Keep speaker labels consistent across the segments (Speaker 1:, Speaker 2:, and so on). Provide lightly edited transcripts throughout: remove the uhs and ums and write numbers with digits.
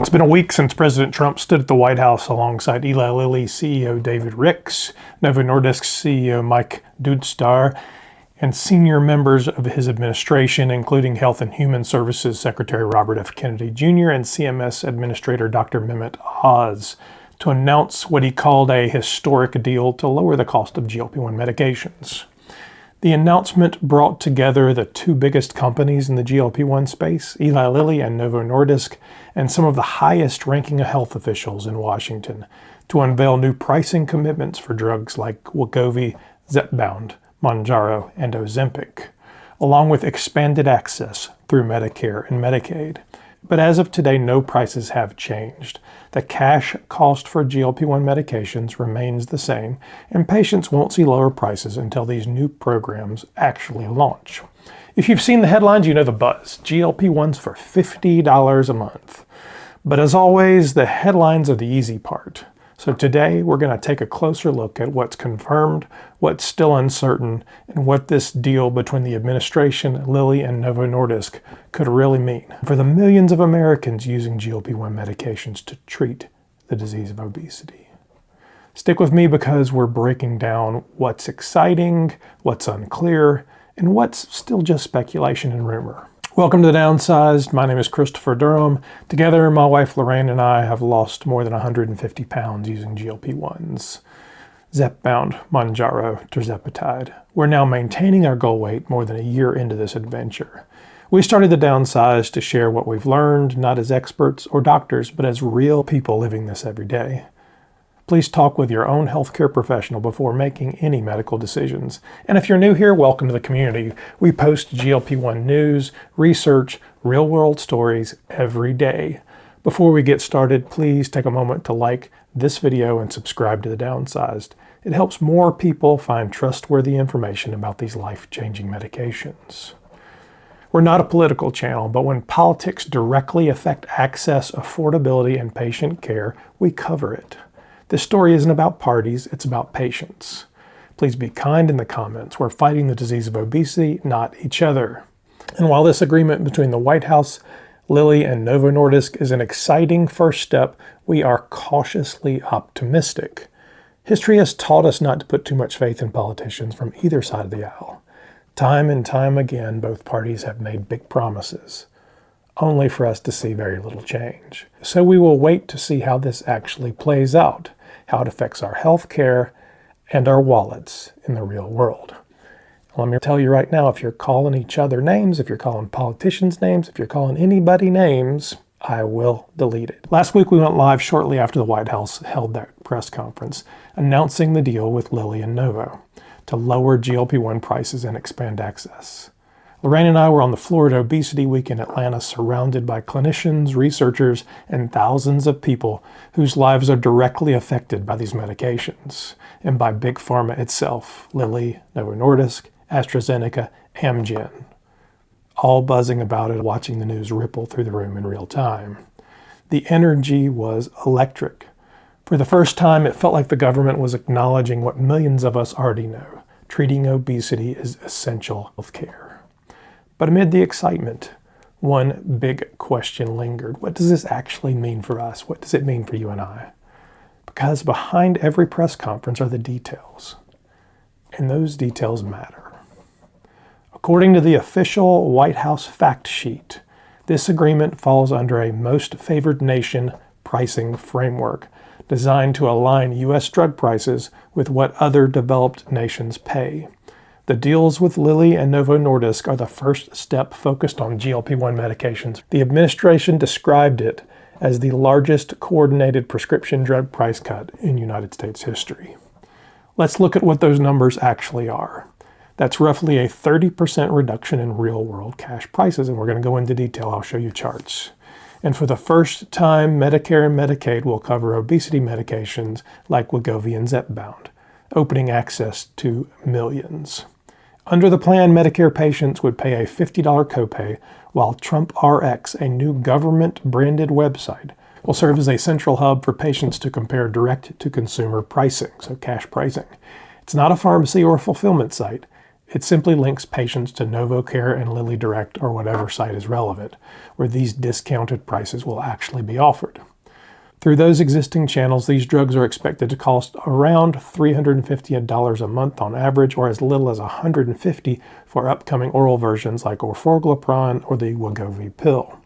Speaker 1: It's been a week since President Trump stood at the White House alongside Eli Lilly CEO David Ricks, Novo Nordisk CEO Mike Doustdar, and senior members of his administration, including Health and Human Services Secretary Robert F. Kennedy Jr. and CMS Administrator Dr. Mehmet Oz, to announce what he called a historic deal to lower the cost of GLP-1 medications. The announcement brought together the two biggest companies in the GLP-1 space, Eli Lilly and Novo Nordisk, and some of the highest-ranking health officials in Washington, to unveil new pricing commitments for drugs like Wegovy, Zepbound, Mounjaro, and Ozempic, along with expanded access through Medicare and Medicaid. But as of today, no prices have changed. The cash cost for GLP-1 medications remains the same, and patients won't see lower prices until these new programs actually launch. If you've seen the headlines, you know the buzz. GLP-1s for $50 a month. But as always, the headlines are the easy part. So today, we're going to take a closer look at what's confirmed, what's still uncertain, and what this deal between the administration, Lilly, and Novo Nordisk could really mean for the millions of Americans using GLP-1 medications to treat the disease of obesity. Stick with me because we're breaking down what's exciting, what's unclear, and what's still just speculation and rumor. Welcome to Downsized. My name is Christopher Durham. Together, my wife Lorraine and I have lost more than 150 pounds using GLP-1s. Zepbound, Mounjaro, tirzepatide. We're now maintaining our goal weight more than a year into this adventure. We started the Downsized to share what we've learned, not as experts or doctors, but as real people living this every day. Please talk with your own healthcare professional before making any medical decisions. And if you're new here, welcome to the community. We post GLP-1 news, research, real-world stories every day. Before we get started, please take a moment to like this video and subscribe to the Downsized. It helps more people find trustworthy information about these life-changing medications. We're not a political channel, but when politics directly affect access, affordability, and patient care, we cover it. This story isn't about parties, it's about patients. Please be kind in the comments. We're fighting the disease of obesity, not each other. And while this agreement between the White House, Lilly, and Novo Nordisk is an exciting first step, we are cautiously optimistic. History has taught us not to put too much faith in politicians from either side of the aisle. Time and time again, both parties have made big promises, only for us to see very little change. So we will wait to see how this actually plays out, how it affects our health care and our wallets in the real world. Let me tell you right now, if you're calling each other names, if you're calling politicians names, if you're calling anybody names, I will delete it. Last week we went live shortly after the White House held that press conference, announcing the deal with Lilly and Novo to lower GLP-1 prices and expand access. Lorraine and I were on the floor at Obesity Week in Atlanta, surrounded by clinicians, researchers, and thousands of people whose lives are directly affected by these medications, and by Big Pharma itself, Lilly, Novo Nordisk, AstraZeneca, Amgen, all buzzing about it, watching the news ripple through the room in real time. The energy was electric. For the first time, it felt like the government was acknowledging what millions of us already know. Treating obesity is essential health care. But amid the excitement, one big question lingered. What does this actually mean for us? What does it mean for you and I? Because behind every press conference are the details, and those details matter. According to the official White House fact sheet, this agreement falls under a most favored nation pricing framework designed to align U.S. drug prices with what other developed nations pay. The deals with Lilly and Novo Nordisk are the first step focused on GLP-1 medications. The administration described it as the largest coordinated prescription drug price cut in United States history. Let's look at what those numbers actually are. That's roughly a 30% reduction in real-world cash prices, and we're going to go into detail. I'll show you charts. And for the first time, Medicare and Medicaid will cover obesity medications like Wegovy and Zepbound, opening access to millions. Under the plan, Medicare patients would pay a $50 copay, while Trump RX, a new government-branded website, will serve as a central hub for patients to compare direct-to-consumer pricing, so cash pricing. It's not a pharmacy or a fulfillment site. It simply links patients to NovoCare and Lilly Direct or whatever site is relevant, where these discounted prices will actually be offered. Through those existing channels, these drugs are expected to cost around $350 a month on average, or as little as $150 for upcoming oral versions like orforglipron or the Wegovy pill.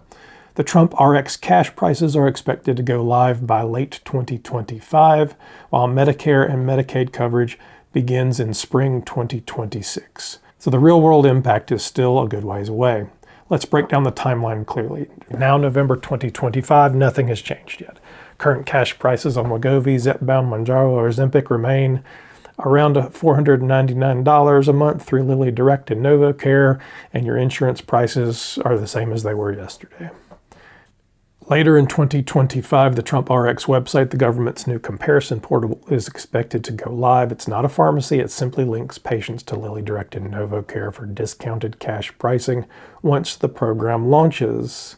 Speaker 1: The Trump RX cash prices are expected to go live by late 2025, while Medicare and Medicaid coverage begins in spring 2026. So the real-world impact is still a good ways away. Let's break down the timeline clearly. Now November 2025, nothing has changed yet. Current cash prices on Wegovy, Zepbound, Mounjaro, or Ozempic remain around $499 a month through Lilly Direct and NovoCare, and your insurance prices are the same as they were yesterday. Later in 2025, the Trump RX website, the government's new comparison portal, is expected to go live. It's not a pharmacy. It simply links patients to Lilly Direct and NovoCare for discounted cash pricing once the program launches.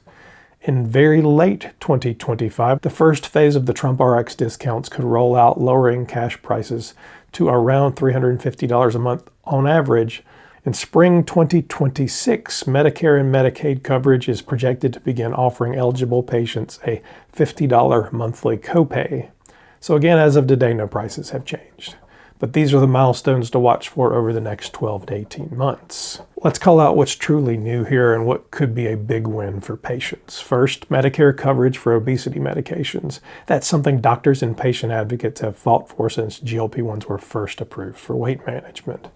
Speaker 1: In very late 2025, the first phase of the Trump RX discounts could roll out, lowering cash prices to around $350 a month on average. In spring 2026, Medicare and Medicaid coverage is projected to begin offering eligible patients a $50 monthly copay. So again, as of today, no prices have changed. But these are the milestones to watch for over the next 12 to 18 months. Let's call out what's truly new here and what could be a big win for patients. First, Medicare coverage for obesity medications. That's something doctors and patient advocates have fought for since GLP-1s were first approved for weight management.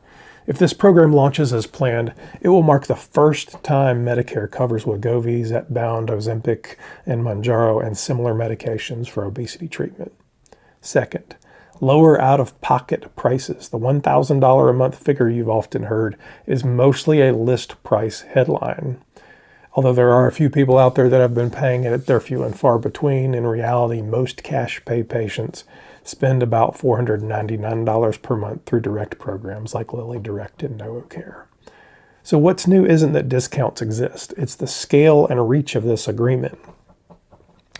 Speaker 1: If this program launches as planned, it will mark the first time Medicare covers Wegovy, Zepbound, Ozempic, and Mounjaro and similar medications for obesity treatment. Second, lower out-of-pocket prices. The $1,000 a month figure you've often heard is mostly a list price headline. Although there are a few people out there that have been paying it, they're few and far between. In reality, most cash pay patients spend about $499 per month through direct programs like Lilly Direct and NovoCare. So what's new isn't that discounts exist, it's the scale and reach of this agreement.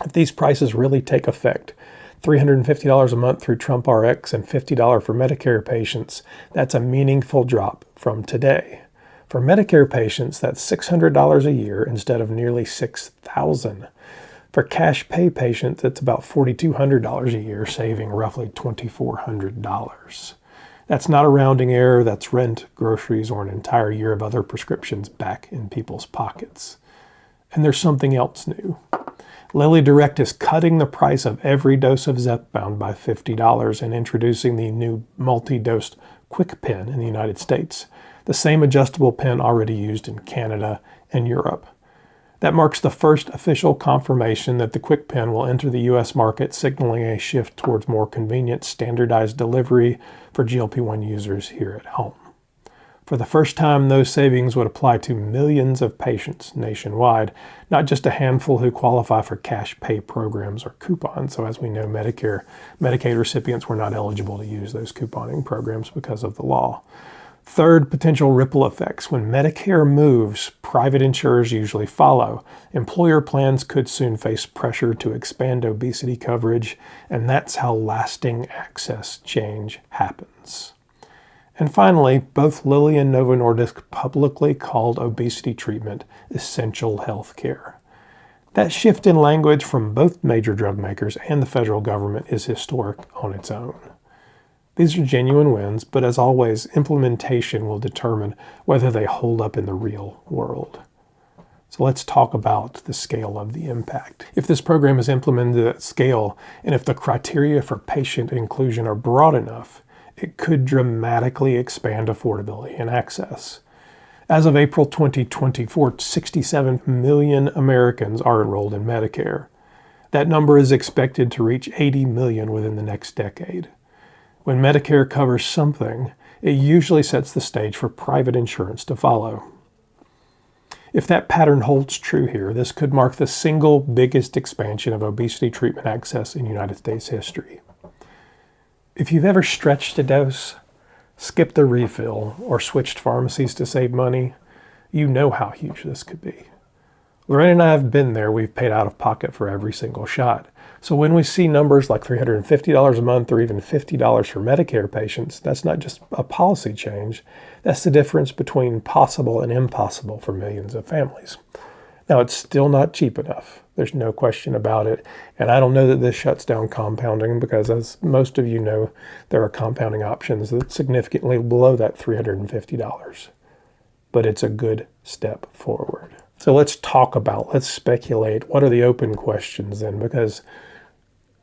Speaker 1: If these prices really take effect, $350 a month through Trump RX and $50 for Medicare patients, that's a meaningful drop from today. For Medicare patients, that's $600 a year instead of nearly $6,000. For cash pay patients, it's about $4,200 a year, saving roughly $2,400. That's not a rounding error, that's rent, groceries, or an entire year of other prescriptions back in people's pockets. And there's something else new. Lilly Direct is cutting the price of every dose of Zepbound by $50 and introducing the new multi-dose KwikPen in the United States, the same adjustable pen already used in Canada and Europe. That marks the first official confirmation that the KwikPen will enter the U.S. market, signaling a shift towards more convenient, standardized delivery for GLP-1 users here at home. For the first time, those savings would apply to millions of patients nationwide, not just a handful who qualify for cash pay programs or coupons. So as we know, Medicaid recipients were not eligible to use those couponing programs because of the law. Third, potential ripple effects. When Medicare moves, private insurers usually follow. Employer plans could soon face pressure to expand obesity coverage, and that's how lasting access change happens. And finally, both Lilly and Novo Nordisk publicly called obesity treatment essential health care. That shift in language from both major drug makers and the federal government is historic on its own. These are genuine wins, but as always, implementation will determine whether they hold up in the real world. So let's talk about the scale of the impact. If this program is implemented at scale, and if the criteria for patient inclusion are broad enough, it could dramatically expand affordability and access. As of April 2024, 67 million Americans are enrolled in Medicare. That number is expected to reach 80 million within the next decade. When Medicare covers something, it usually sets the stage for private insurance to follow. If that pattern holds true here, this could mark the single biggest expansion of obesity treatment access in United States history. If you've ever stretched a dose, skipped a refill, or switched pharmacies to save money, you know how huge this could be. Lorraine and I have been there. We've paid out of pocket for every single shot. So when we see numbers like $350 a month or even $50 for Medicare patients, that's not just a policy change. That's the difference between possible and impossible for millions of families. Now, it's still not cheap enough. There's no question about it. And I don't know that this shuts down compounding because, as most of you know, there are compounding options that significantly below that $350. But it's a good step forward. So let's speculate. What are the open questions then? Because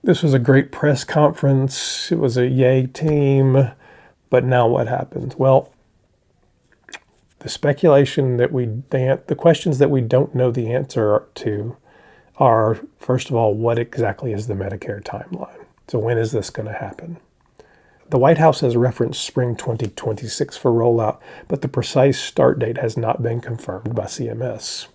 Speaker 1: this was a great press conference. It was a yay team. But now what happens? Well, the questions that we don't know the answer to are, first of all, what exactly is the Medicare timeline? So when is this going to happen? The White House has referenced spring 2026 for rollout, but the precise start date has not been confirmed by CMS.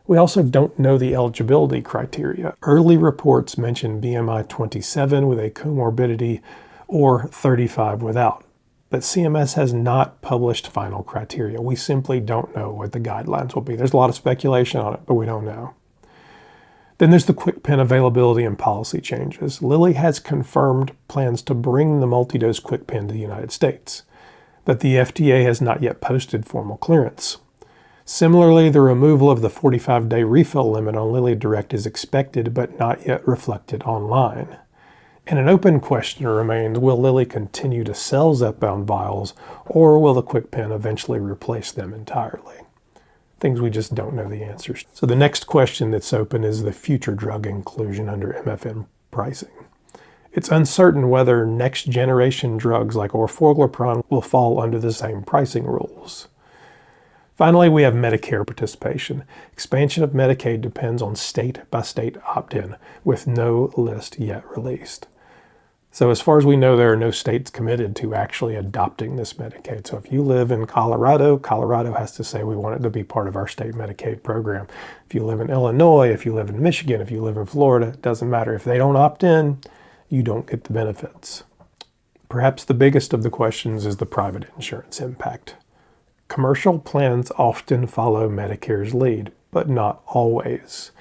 Speaker 1: We also don't know the eligibility criteria. Early reports mention BMI 27 with a comorbidity or 35 without. But CMS has not published final criteria. We simply don't know what the guidelines will be. There's a lot of speculation on it, but we don't know. Then there's the KwikPen availability and policy changes. Lilly has confirmed plans to bring the multi-dose KwikPen to the United States, but the FDA has not yet posted formal clearance. Similarly, the removal of the 45-day refill limit on Lilly Direct is expected, but not yet reflected online. And an open question remains, will Lilly continue to sell Zepbound vials, or will the KwikPen eventually replace them entirely? Things we just don't know the answers. So the next question that's open is the future drug inclusion under MFN pricing. It's uncertain whether next-generation drugs like orforglipron will fall under the same pricing rules. Finally, we have Medicare participation. Expansion of Medicaid depends on state-by-state opt-in, with no list yet released. So as far as we know, there are no states committed to actually adopting this Medicaid. So if you live in Colorado, Colorado has to say we want it to be part of our state Medicaid program. If you live in Illinois, if you live in Michigan, if you live in Florida, it doesn't matter. If they don't opt in, you don't get the benefits. Perhaps the biggest of the questions is the private insurance impact. Commercial plans often follow Medicare's lead, but not always.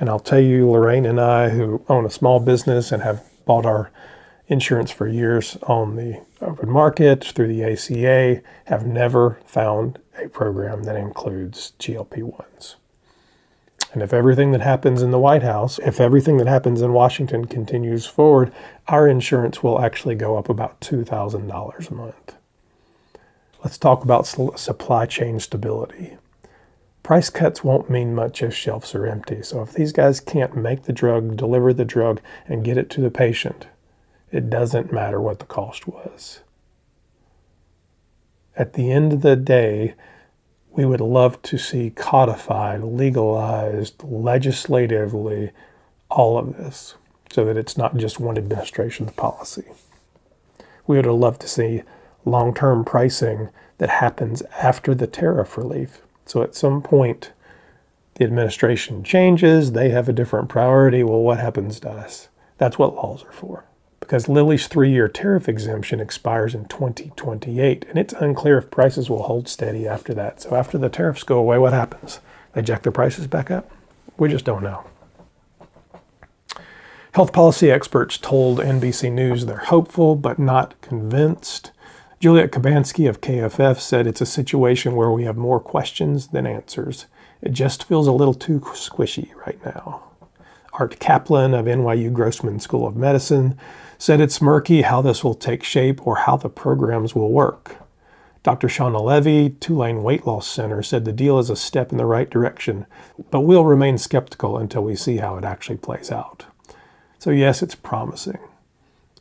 Speaker 1: And I'll tell you, Lorraine and I, who own a small business and have bought our insurance for years on the open market through the ACA, have never found a program that includes GLP-1s. And if everything that happens in the White House, if everything that happens in Washington continues forward, our insurance will actually go up about $2,000 a month. Let's talk about supply chain stability. Price cuts won't mean much if shelves are empty. So if these guys can't make the drug, deliver the drug, and get it to the patient, it doesn't matter what the cost was. At the end of the day, we would love to see codified, legalized, legislatively, all of this, so that it's not just one administration's policy. We would have loved to see long-term pricing that happens after the tariff relief. So at some point, the administration changes, they have a different priority. Well, what happens to us? That's what laws are for. Because Lilly's 3-year tariff exemption expires in 2028, and it's unclear if prices will hold steady after that. So after the tariffs go away, what happens? They jack their prices back up? We just don't know. Health policy experts told NBC News they're hopeful but not convinced. Juliet Kabansky of KFF said it's a situation where we have more questions than answers. It just feels a little too squishy right now. Art Kaplan of NYU Grossman School of Medicine said it's murky how this will take shape or how the programs will work. Dr. Shauna Levy, Tulane Weight Loss Center, said the deal is a step in the right direction, but we'll remain skeptical until we see how it actually plays out. So yes, it's promising.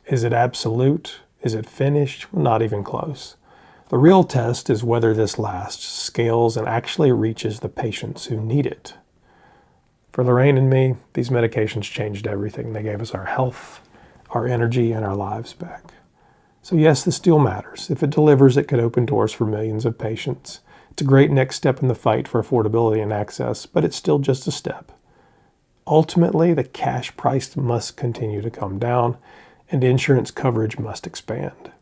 Speaker 1: Is it absolute? Is it finished? Not even close. The real test is whether this lasts, scales, and actually reaches the patients who need it. For Lorraine and me, these medications changed everything. They gave us our health, our energy, and our lives back. So yes, this deal matters. If it delivers, it could open doors for millions of patients. It's a great next step in the fight for affordability and access, but it's still just a step. Ultimately, the cash price must continue to come down, and insurance coverage must expand.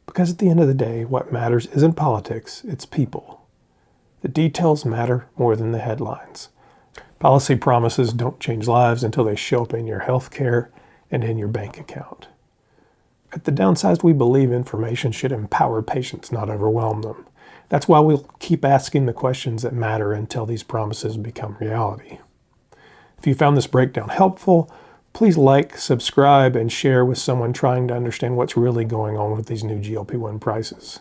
Speaker 1: Because at the end of the day, what matters isn't politics, it's people. The details matter more than the headlines. Policy promises don't change lives until they show up in your health care and in your bank account. At the Downsized, we believe information should empower patients, not overwhelm them. That's why we'll keep asking the questions that matter until these promises become reality. If you found this breakdown helpful, please like, subscribe, and share with someone trying to understand what's really going on with these new GLP-1 prices.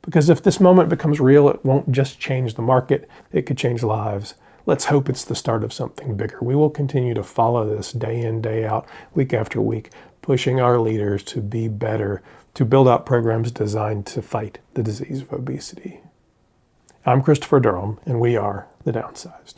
Speaker 1: Because if this moment becomes real, it won't just change the market, it could change lives. Let's hope it's the start of something bigger. We will continue to follow this day in, day out, week after week, pushing our leaders to be better, to build out programs designed to fight the disease of obesity. I'm Christopher Durham, and we are the Downsized.